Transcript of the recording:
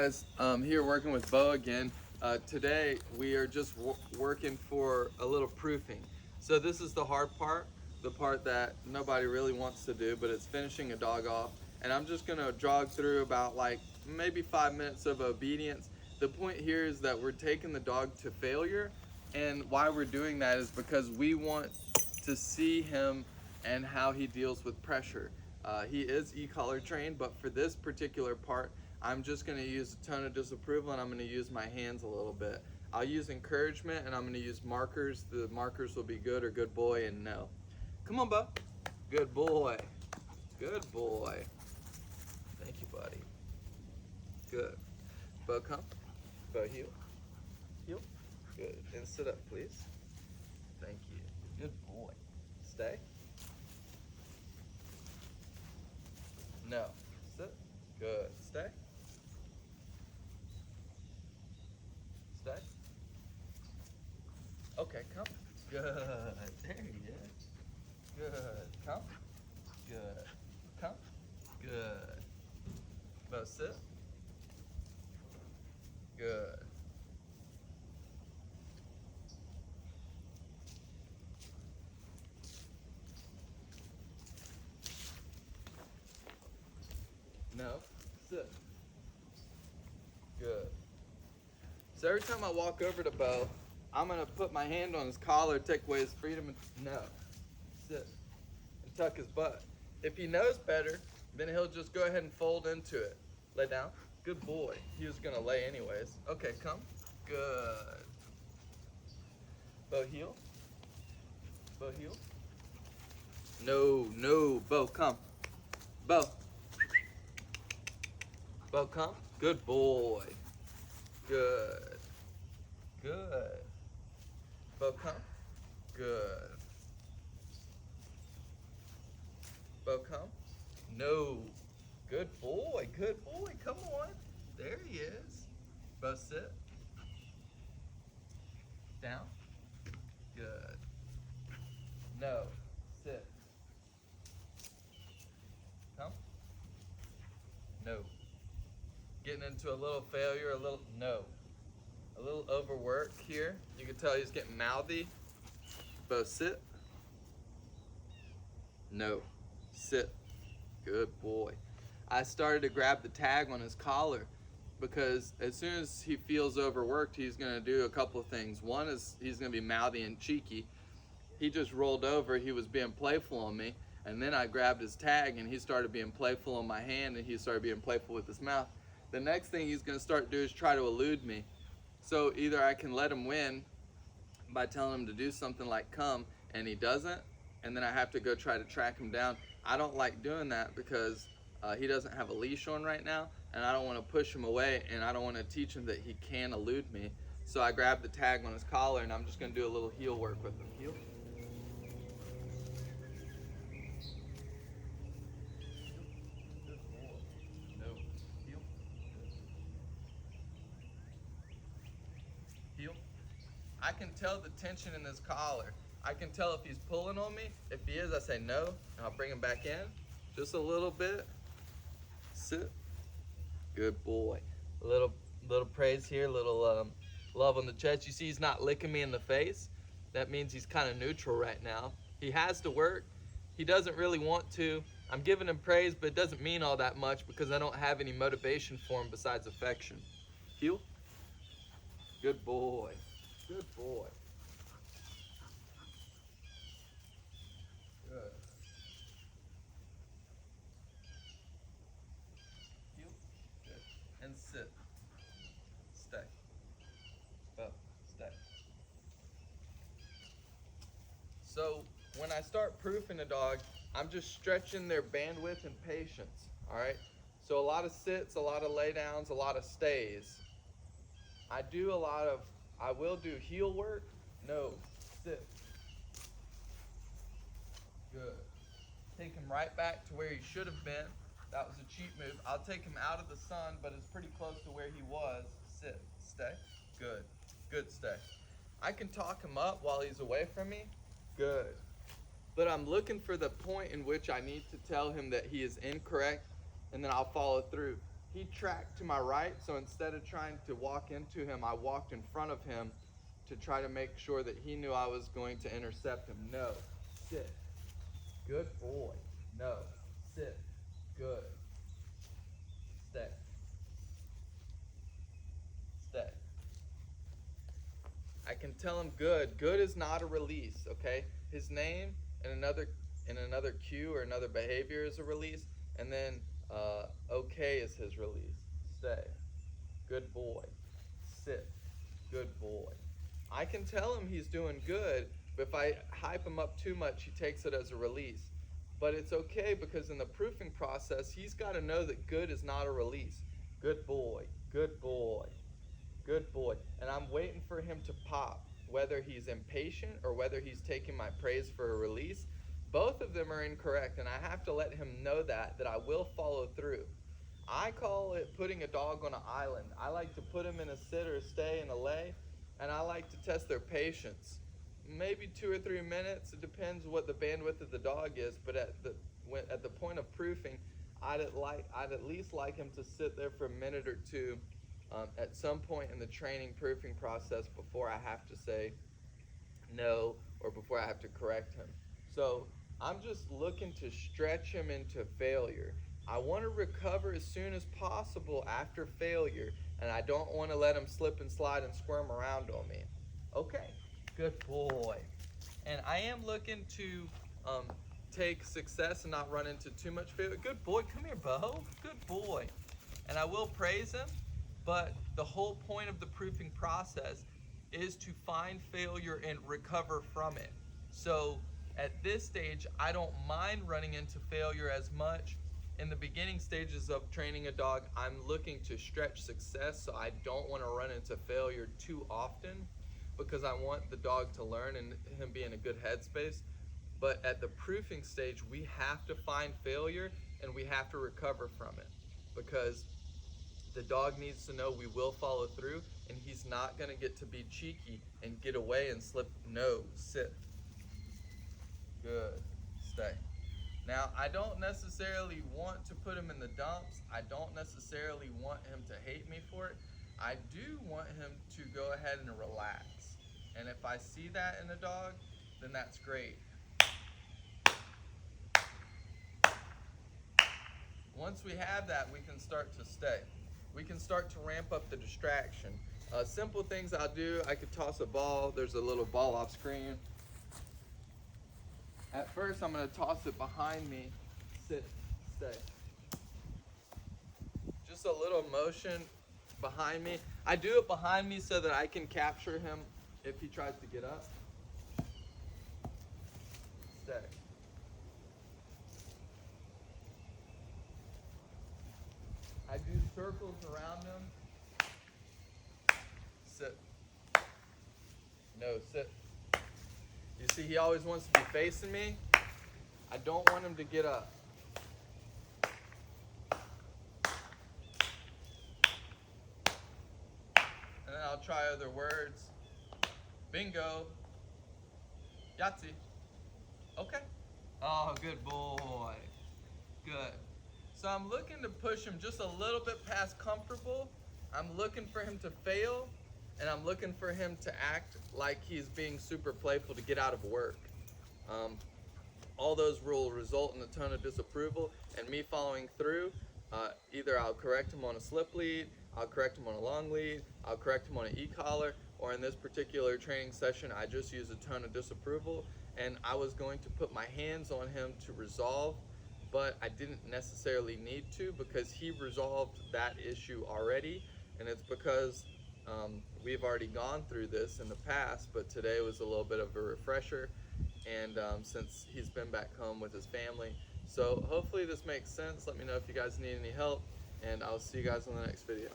guys, here working with Beau again. Today we are just working for a little proofing. So this is the hard part, the part that nobody really wants to do, but it's finishing a dog off. And I'm just gonna jog through about like maybe 5 minutes of obedience. The point here is that we're taking the dog to failure, and why we're doing that is because we want to see him and how he deals with pressure. He is e-collar trained, but for this particular part, I'm just going to use a tone of disapproval, and I'm going to use my hands a little bit. I'll use encouragement, and I'm going to use markers. The markers will be good or good boy and no. Come on, Beau. Good boy. Good boy. Thank you, buddy. Good. Beau, come. Beau, heel. Heel. Good. And sit up, please. Thank you. Good boy. Stay. No. Sit. Good. Stay. Stay. Okay, come. Good. There he is. Good. Come. Good. Come. Good. Beau, sit. Good. No. Sit. Good. So every time I walk over to Beau, I'm gonna put my hand on his collar, take away his freedom, and no. Sit. And tuck his butt. If he knows better, then he'll just go ahead and fold into it. Lay down. Good boy. He was gonna lay anyways. Okay, come. Good. Beau, heel. Beau, heel. No, no. Beau, come. Beau. Beau, come. Good boy. Good. Good. Beau, come. Good. Beau, come. No. Good boy. Good boy. Come on. There he is. Beau, sit. Down. Good. No. Sit. Come. No. Getting into a little failure, a little overwork here. You can tell he's getting mouthy. Beau, sit. No. Sit. Good boy. I started to grab the tag on his collar because as soon as he feels overworked, he's going to do a couple of things. One is he's going to be mouthy and cheeky. He just rolled over. He was being playful on me. And then I grabbed his tag and he started being playful on my hand, and he started being playful with his mouth. The next thing he's going to start to do is try to elude me. So either I can let him win by telling him to do something like come, and he doesn't, and then I have to go try to track him down. I don't like doing that because he doesn't have a leash on right now, and I don't want to push him away, and I don't want to teach him that he can elude me. So I grab the tag on his collar, and I'm just going to do a little heel work with him. Heel. Heel. I can tell the tension in his collar. I can tell if he's pulling on me. If he is, I say no, and I'll bring him back in. Just a little bit. Sit. Good boy. A little praise here, little love on the chest. You see he's not licking me in the face. That means he's kind of neutral right now. He has to work. He doesn't really want to. I'm giving him praise, but it doesn't mean all that much because I don't have any motivation for him besides affection. Heel. Good boy. Good boy. Good. Heel. Good. And sit. Stay. Beau, stay. So when I start proofing a dog, I'm just stretching their bandwidth and patience. All right. So a lot of sits, a lot of lay downs, a lot of stays. I will do heel work. No, sit. Good. Take him right back to where he should have been. That was a cheat move. I'll take him out of the sun, but it's pretty close to where he was. Sit. Stay. Good. Good, stay. I can talk him up while he's away from me. Good. But I'm looking for the point in which I need to tell him that he is incorrect, and then I'll follow through. he tracked to my right, so instead of trying to walk into him, I walked in front of him to try to make sure that he knew I was going to intercept him. No, sit, good boy. No, sit, good, stay, stay. I can tell him good. Good is not a release, okay? His name and another cue or another behavior is a release, and then okay is his release. Stay. Good boy. Sit. Good boy. I can tell him he's doing good, but if I hype him up too much, he takes it as a release. But it's okay because in the proofing process, he's got to know that good is not a release. Good boy. Good boy. Good boy. And I'm waiting for him to pop, whether he's impatient or whether he's taking my praise for a release. Both of them are incorrect, and I have to let him know that I will follow through. I call it putting a dog on an island. I like to put him in a sit or a stay and a lay, and I like to test their patience. Maybe 2 or 3 minutes. It depends what the bandwidth of the dog is, but at the point of proofing, I'd at least like him to sit there for a minute or two at some point in the training proofing process before I have to say no or before I have to correct him. So I'm just looking to stretch him into failure. I want to recover as soon as possible after failure, and I don't want to let him slip and slide and squirm around on me. Okay, good boy. And I am looking to take success and not run into too much failure. Good boy, come here, Beau. Good boy. And I will praise him, but the whole point of the proofing process is to find failure and recover from it. So at this stage, I don't mind running into failure as much. In the beginning stages of training a dog, I'm looking to stretch success, so I don't want to run into failure too often because I want the dog to learn and him be in a good headspace. But at the proofing stage, we have to find failure and we have to recover from it because the dog needs to know we will follow through, and he's not going to get to be cheeky and get away and slip. No, sit. Good. Stay. Now, I don't necessarily want to put him in the dumps. I don't necessarily want him to hate me for it. I do want him to go ahead and relax. And if I see that in a dog, then that's great. Once we have that, we can start to stay. We can start to ramp up the distraction. Simple things I'll do, I could toss a ball. There's a little ball off screen. At first, I'm going to toss it behind me. Sit, stay. Just a little motion behind me. I do it behind me so that I can capture him if he tries to get up. Stay. I do circles around him. Sit. No, sit. You see, he always wants to be facing me. I don't want him to get up. And then I'll try other words. Bingo. Yahtzee. Okay. Oh, good boy. Good. So I'm looking to push him just a little bit past comfortable. I'm looking for him to fail, and I'm looking for him to act like he's being super playful to get out of work. All those will result in a ton of disapproval and me following through. Either I'll correct him on a slip lead, I'll correct him on a long lead, I'll correct him on an e-collar, or in this particular training session, I just used a ton of disapproval, and I was going to put my hands on him to resolve, but I didn't necessarily need to because he resolved that issue already, and it's because we've already gone through this in the past, but today was a little bit of a refresher, and since he's been back home with his family. So hopefully this makes sense. Let me know if you guys need any help, and I'll see you guys on the next video.